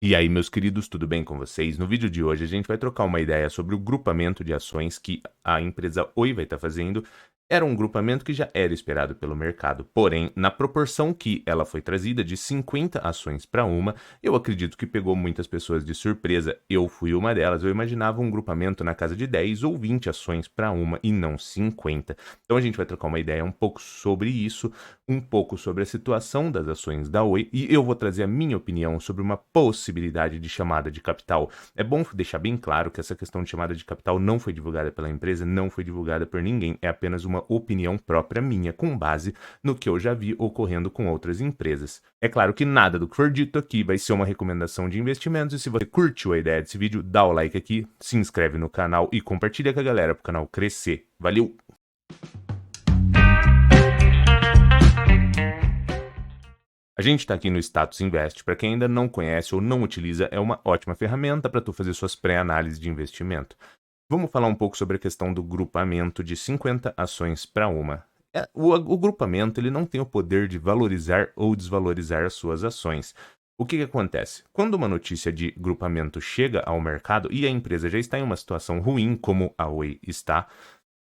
E aí, meus queridos, tudo bem com vocês? No vídeo de hoje a gente vai trocar uma ideia sobre o grupamento de ações que a empresa Oi vai estar fazendo. Era um grupamento que já era esperado pelo mercado, porém, na proporção que ela foi trazida de 50 ações para uma, eu acredito que pegou muitas pessoas de surpresa. Eu fui uma delas. Eu imaginava um grupamento na casa de 10 ou 20 ações para uma e não 50. Então a gente vai trocar uma ideia um pouco sobre isso, um pouco sobre a situação das ações da Oi e eu vou trazer a minha opinião sobre uma possibilidade de chamada de capital. É bom deixar bem claro que essa questão de chamada de capital não foi divulgada pela empresa, não foi divulgada por ninguém, é apenas uma opinião própria minha, com base no que eu já vi ocorrendo com outras empresas. É claro que nada do que for dito aqui vai ser uma recomendação de investimentos, e se você curtiu a ideia desse vídeo, dá o like aqui, se inscreve no canal e compartilha com a galera para o canal crescer. Valeu! A gente está aqui no Status Invest. Para quem ainda não conhece ou não utiliza, é uma ótima ferramenta para tu fazer suas pré-análises de investimento. Vamos falar um pouco sobre a questão do grupamento de 50 ações para uma. O grupamento ele não tem o poder de valorizar ou desvalorizar as suas ações. O que acontece? Quando uma notícia de grupamento chega ao mercado e a empresa já está em uma situação ruim, como a Oi está,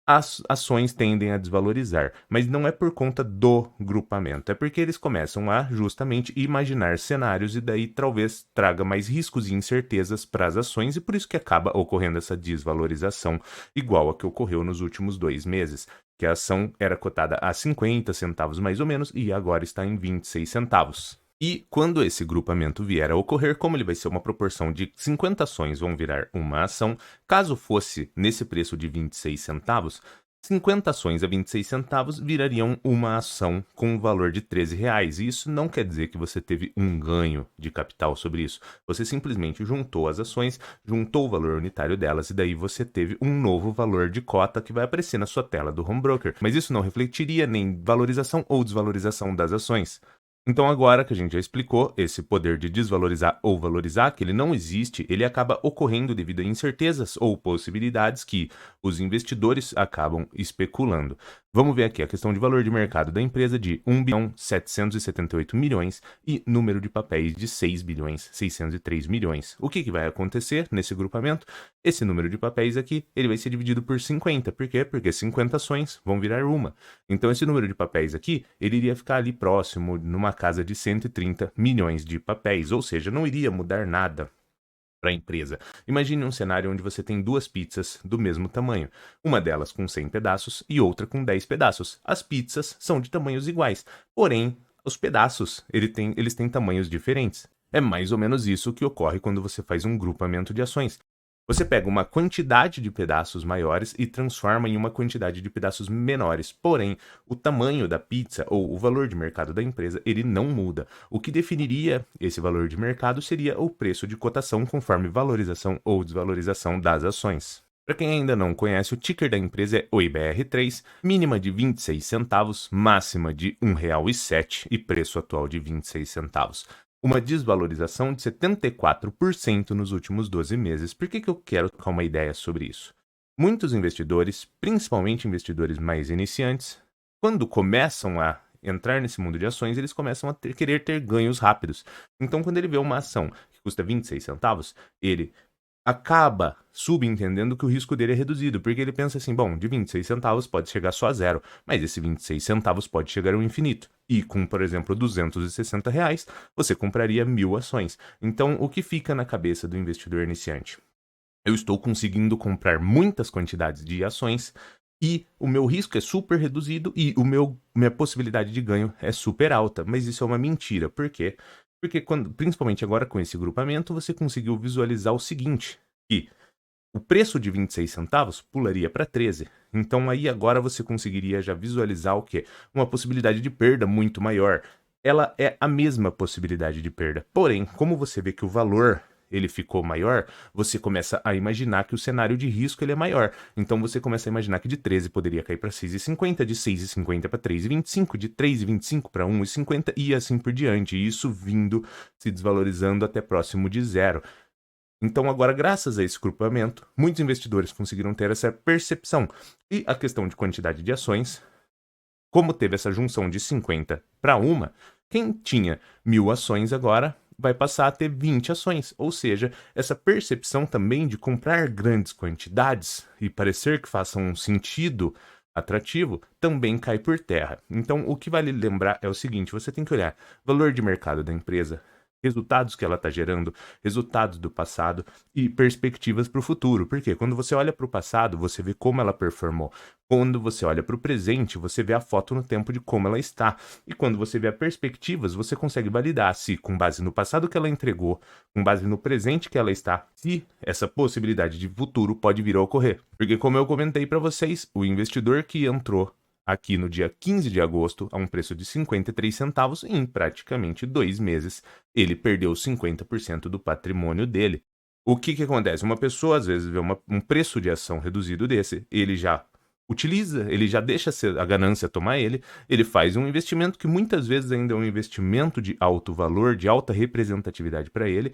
as ações tendem a desvalorizar, mas não é por conta do grupamento, é porque eles começam a justamente imaginar cenários e daí talvez traga mais riscos e incertezas para as ações e por isso que acaba ocorrendo essa desvalorização, igual a que ocorreu nos últimos 2 meses, que a ação era cotada a 50 centavos mais ou menos e agora está em 26 centavos. E quando esse grupamento vier a ocorrer, como ele vai ser uma proporção de 50 ações vão virar uma ação, caso fosse nesse preço de 26 centavos, 50 ações a 26 centavos virariam uma ação com um valor de R$ 13. E isso não quer dizer que você teve um ganho de capital sobre isso. Você simplesmente juntou as ações, juntou o valor unitário delas e daí você teve um novo valor de cota que vai aparecer na sua tela do home broker. Mas isso não refletiria nem valorização ou desvalorização das ações. Então agora que a gente já explicou, esse poder de desvalorizar ou valorizar, que ele não existe, ele acaba ocorrendo devido a incertezas ou possibilidades que os investidores acabam especulando. Vamos ver aqui a questão de valor de mercado da empresa de 1.778 bilhões e número de papéis de 6.603 bilhões. O que vai acontecer nesse grupamento? Esse número de papéis aqui, ele vai ser dividido por 50. Por quê? Porque 50 ações vão virar uma. Então esse número de papéis aqui, ele iria ficar ali próximo, numa casa de 130 milhões de papéis, ou seja, não iria mudar nada para a empresa. Imagine um cenário onde você tem duas pizzas do mesmo tamanho, uma delas com 100 pedaços e outra com 10 pedaços. As pizzas são de tamanhos iguais, porém, os pedaços eles têm tamanhos diferentes. É mais ou menos isso que ocorre quando você faz um grupamento de ações. Você pega uma quantidade de pedaços maiores e transforma em uma quantidade de pedaços menores. Porém, o tamanho da pizza ou o valor de mercado da empresa, ele não muda. O que definiria esse valor de mercado seria o preço de cotação conforme valorização ou desvalorização das ações. Para quem ainda não conhece, o ticker da empresa é OIBR3, mínima de 26 centavos, máxima de R$ 1,07 e preço atual de 26 centavos. Uma desvalorização de 74% nos últimos 12 meses. Por que eu quero trocar uma ideia sobre isso? Muitos investidores, principalmente investidores mais iniciantes, quando começam a entrar nesse mundo de ações, eles começam a querer ter ganhos rápidos. Então, quando ele vê uma ação que custa 26 centavos, ele acaba subentendendo que o risco dele é reduzido, porque ele pensa assim, bom, de 26 centavos pode chegar só a zero, mas esse 26 centavos pode chegar ao infinito. E com, por exemplo, R$ 260, você compraria 1.000 ações. Então, o que fica na cabeça do investidor iniciante? Eu estou conseguindo comprar muitas quantidades de ações e o meu risco é super reduzido e minha possibilidade de ganho é super alta. Mas isso é uma mentira. Por quê? Porque principalmente agora com esse grupamento, você conseguiu visualizar o seguinte, que o preço de 26 centavos pularia para 13. Então aí agora você conseguiria já visualizar o quê? Uma possibilidade de perda muito maior. Ela é a mesma possibilidade de perda. Porém, como você vê que o valor ele ficou maior, você começa a imaginar que o cenário de risco ele é maior. Então você começa a imaginar que de 13 poderia cair para 6,50, de 6,50 para 3,25, de 3,25 para 1,50 e assim por diante. E isso vindo se desvalorizando até próximo de zero. Então agora, graças a esse grupamento, muitos investidores conseguiram ter essa percepção. E a questão de quantidade de ações, como teve essa junção de 50 para uma, quem tinha 1.000 ações agora vai passar a ter 20 ações, ou seja, essa percepção também de comprar grandes quantidades e parecer que façam um sentido atrativo também cai por terra. Então, o que vale lembrar é o seguinte: você tem que olhar valor de mercado da empresa, resultados que ela está gerando, resultados do passado e perspectivas para o futuro. Porque quando você olha para o passado, você vê como ela performou. Quando você olha para o presente, você vê a foto no tempo de como ela está. E quando você vê as perspectivas, você consegue validar se, com base no passado que ela entregou, com base no presente que ela está, se essa possibilidade de futuro pode vir a ocorrer. Porque, como eu comentei para vocês, o investidor que entrou aqui no dia 15 de agosto, a um preço de 53 centavos, em praticamente 2 meses, ele perdeu 50% do patrimônio dele. O que que acontece? Uma pessoa, às vezes, vê um preço de ação reduzido desse, ele já utiliza, ele já deixa a ganância tomar ele faz um investimento que muitas vezes ainda é um investimento de alto valor, de alta representatividade para ele,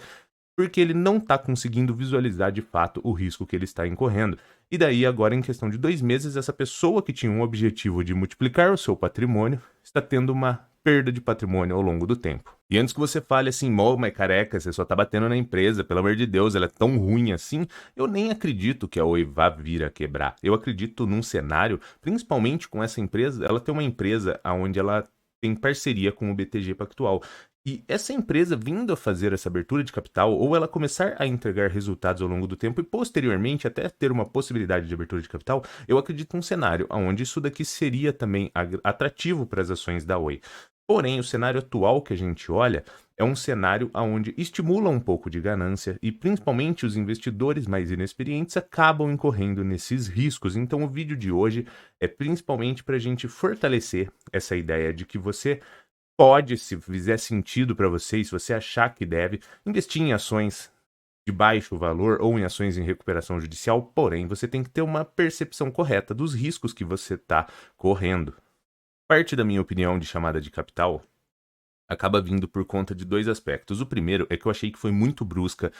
porque ele não está conseguindo visualizar de fato o risco que ele está incorrendo. E daí, agora, em questão de 2 meses, essa pessoa que tinha um objetivo de multiplicar o seu patrimônio está tendo uma perda de patrimônio ao longo do tempo. E antes que você fale assim, mas careca, você só tá batendo na empresa, pelo amor de Deus, ela é tão ruim assim, eu nem acredito que a Oi vá vir a quebrar. Eu acredito num cenário, principalmente com essa empresa, ela tem uma empresa onde ela tem parceria com o BTG Pactual. E essa empresa vindo a fazer essa abertura de capital, ou ela começar a entregar resultados ao longo do tempo e posteriormente até ter uma possibilidade de abertura de capital, eu acredito num cenário onde isso daqui seria também atrativo para as ações da Oi. Porém, o cenário atual que a gente olha é um cenário onde estimula um pouco de ganância e principalmente os investidores mais inexperientes acabam incorrendo nesses riscos. Então, o vídeo de hoje é principalmente para a gente fortalecer essa ideia de que você pode, se fizer sentido para você, e se você achar que deve, investir em ações de baixo valor ou em ações em recuperação judicial, porém, você tem que ter uma percepção correta dos riscos que você está correndo. Parte da minha opinião de chamada de capital acaba vindo por conta de dois aspectos. O primeiro é que eu achei que foi muito brusca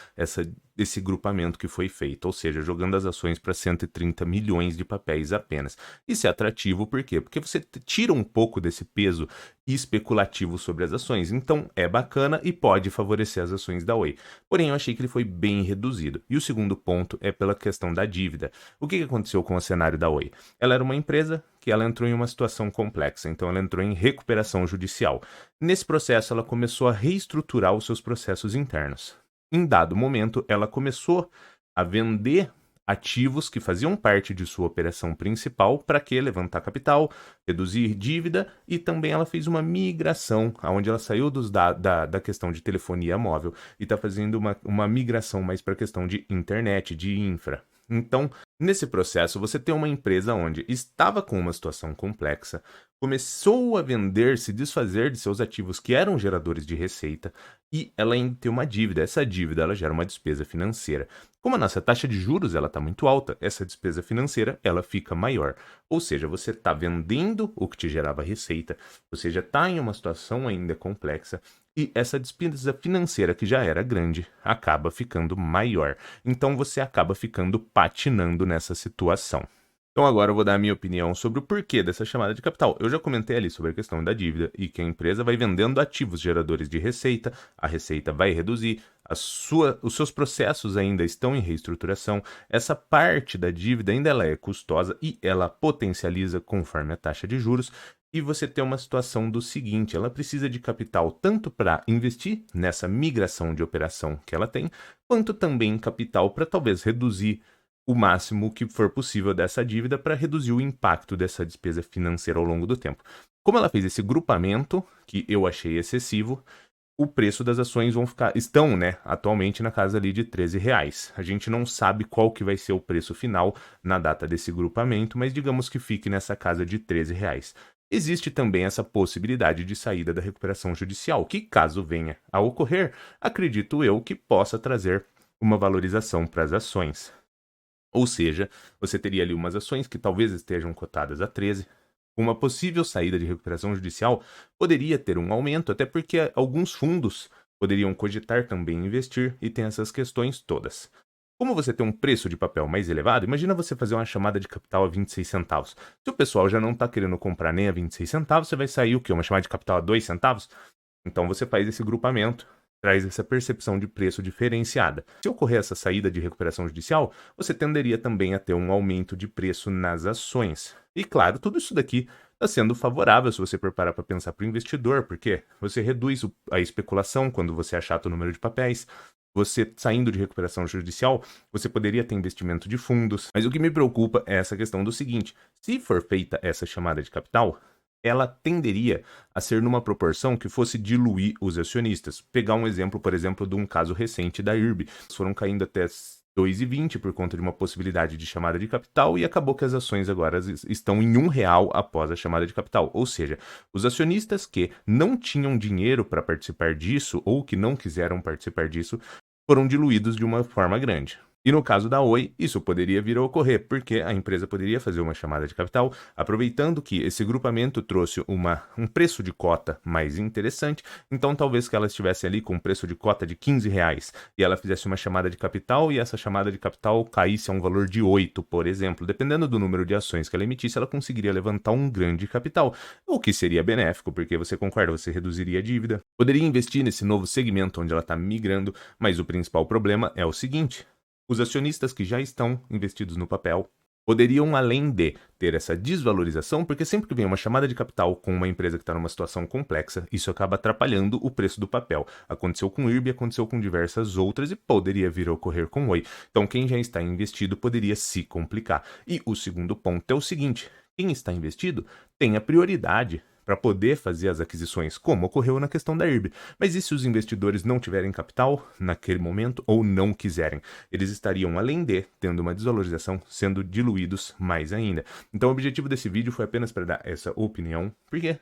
esse grupamento que foi feito, ou seja, jogando as ações para 130 milhões de papéis apenas. Isso é atrativo por quê? Porque você tira um pouco desse peso especulativo sobre as ações. Então é bacana e pode favorecer as ações da Oi. Porém, eu achei que ele foi bem reduzido. E o segundo ponto é pela questão da dívida. O que aconteceu com o cenário da Oi? Ela era uma empresa que ela entrou em uma situação complexa, então ela entrou em recuperação judicial. Nesse processo, ela começou a reestruturar os seus processos internos. Em dado momento, ela começou a vender ativos que faziam parte de sua operação principal para que levantar capital, reduzir dívida e também ela fez uma migração, onde ela saiu da questão de telefonia móvel e está fazendo uma migração mais para a questão de internet, de infra. Então, nesse processo, você tem uma empresa onde estava com uma situação complexa, começou a vender, se desfazer de seus ativos que eram geradores de receita e ela ainda tem uma dívida. Essa dívida ela gera uma despesa financeira. Como a nossa taxa de juros ela está muito alta, essa despesa financeira ela fica maior. Ou seja, você está vendendo o que te gerava receita, você já está em uma situação ainda complexa e essa despesa financeira que já era grande acaba ficando maior. Então você acaba ficando patinando nessa situação. Então agora eu vou dar a minha opinião sobre o porquê dessa chamada de capital. Eu já comentei ali sobre a questão da dívida e que a empresa vai vendendo ativos geradores de receita, a receita vai reduzir, os seus processos ainda estão em reestruturação, essa parte da dívida ainda ela é custosa e ela potencializa conforme a taxa de juros. E você tem uma situação do seguinte, ela precisa de capital tanto para investir nessa migração de operação que ela tem, quanto também capital para talvez reduzir o máximo que for possível dessa dívida para reduzir o impacto dessa despesa financeira ao longo do tempo. Como ela fez esse grupamento, que eu achei excessivo, o preço das ações estão, né, atualmente na casa ali de R$ 13. A gente não sabe qual que vai ser o preço final na data desse grupamento, mas digamos que fique nessa casa de R$ 13. Existe também essa possibilidade de saída da recuperação judicial, que caso venha a ocorrer, acredito eu que possa trazer uma valorização para as ações. Ou seja, você teria ali umas ações que talvez estejam cotadas a 13. Uma possível saída de recuperação judicial poderia ter um aumento, até porque alguns fundos poderiam cogitar também investir e tem essas questões todas. Como você tem um preço de papel mais elevado, imagina você fazer uma chamada de capital a 26 centavos. Se o pessoal já não está querendo comprar nem a 26 centavos, você vai sair o quê? Uma chamada de capital a 2 centavos? Então você faz esse grupamento traz essa percepção de preço diferenciada. Se ocorrer essa saída de recuperação judicial, você tenderia também a ter um aumento de preço nas ações. E claro, tudo isso daqui está sendo favorável se você preparar para pensar para o investidor, porque você reduz a especulação quando você achata o número de papéis. Você saindo de recuperação judicial, você poderia ter investimento de fundos. Mas o que me preocupa é essa questão do seguinte: se for feita essa chamada de capital, ela tenderia a ser numa proporção que fosse diluir os acionistas. Pegar um exemplo, por exemplo, de um caso recente da IRB. Eles foram caindo até 2,20 por conta de uma possibilidade de chamada de capital e acabou que as ações agora estão em R$ 1 após a chamada de capital. Ou seja, os acionistas que não tinham dinheiro para participar disso ou que não quiseram participar disso foram diluídos de uma forma grande. E no caso da Oi, isso poderia vir a ocorrer, porque a empresa poderia fazer uma chamada de capital, aproveitando que esse grupamento trouxe um preço de cota mais interessante, então talvez que ela estivesse ali com um preço de cota de R$ 15 e ela fizesse uma chamada de capital e essa chamada de capital caísse a um valor de 8, por exemplo. Dependendo do número de ações que ela emitisse, ela conseguiria levantar um grande capital, o que seria benéfico, porque você concorda, você reduziria a dívida. Poderia investir nesse novo segmento onde ela está migrando, mas o principal problema é o seguinte: os acionistas que já estão investidos no papel poderiam, além de ter essa desvalorização, porque sempre que vem uma chamada de capital com uma empresa que está numa situação complexa, isso acaba atrapalhando o preço do papel. Aconteceu com o IRB, aconteceu com diversas outras e poderia vir a ocorrer com o Oi. Então, quem já está investido poderia se complicar. E o segundo ponto é o seguinte: quem está investido tem a prioridade para poder fazer as aquisições, como ocorreu na questão da IRB. Mas e se os investidores não tiverem capital naquele momento ou não quiserem? Eles estariam, além de tendo uma desvalorização, sendo diluídos mais ainda. Então o objetivo desse vídeo foi apenas para dar essa opinião, porque,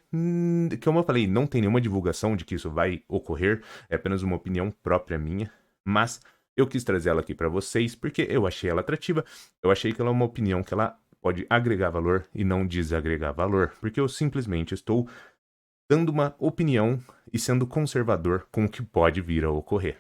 como eu falei, não tem nenhuma divulgação de que isso vai ocorrer, é apenas uma opinião própria minha, mas eu quis trazer ela aqui para vocês porque eu achei ela atrativa, eu achei que ela é uma opinião que ela pode agregar valor e não desagregar valor, porque eu simplesmente estou dando uma opinião e sendo conservador com o que pode vir a ocorrer.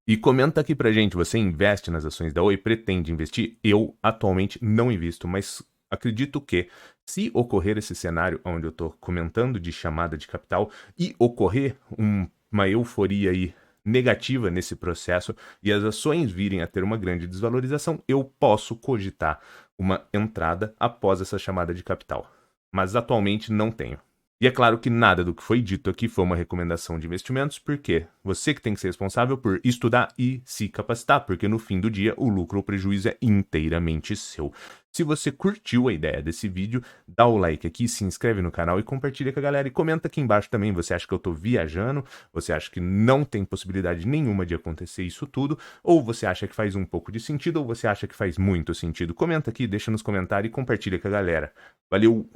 E comenta aqui pra gente, você investe nas ações da Oi, pretende investir? Eu atualmente não invisto, mas acredito que se ocorrer esse cenário onde eu estou comentando de chamada de capital e ocorrer uma euforia aí negativa nesse processo e as ações virem a ter uma grande desvalorização, eu posso cogitar uma entrada após essa chamada de capital. Mas atualmente não tenho. E é claro que nada do que foi dito aqui foi uma recomendação de investimentos, porque você que tem que ser responsável por estudar e se capacitar, porque no fim do dia o lucro ou prejuízo é inteiramente seu. Se você curtiu a ideia desse vídeo, dá o like aqui, se inscreve no canal e compartilha com a galera. E comenta aqui embaixo também, você acha que eu tô viajando? Você acha que não tem possibilidade nenhuma de acontecer isso tudo? Ou você acha que faz um pouco de sentido? Ou você acha que faz muito sentido? Comenta aqui, deixa nos comentários e compartilha com a galera. Valeu!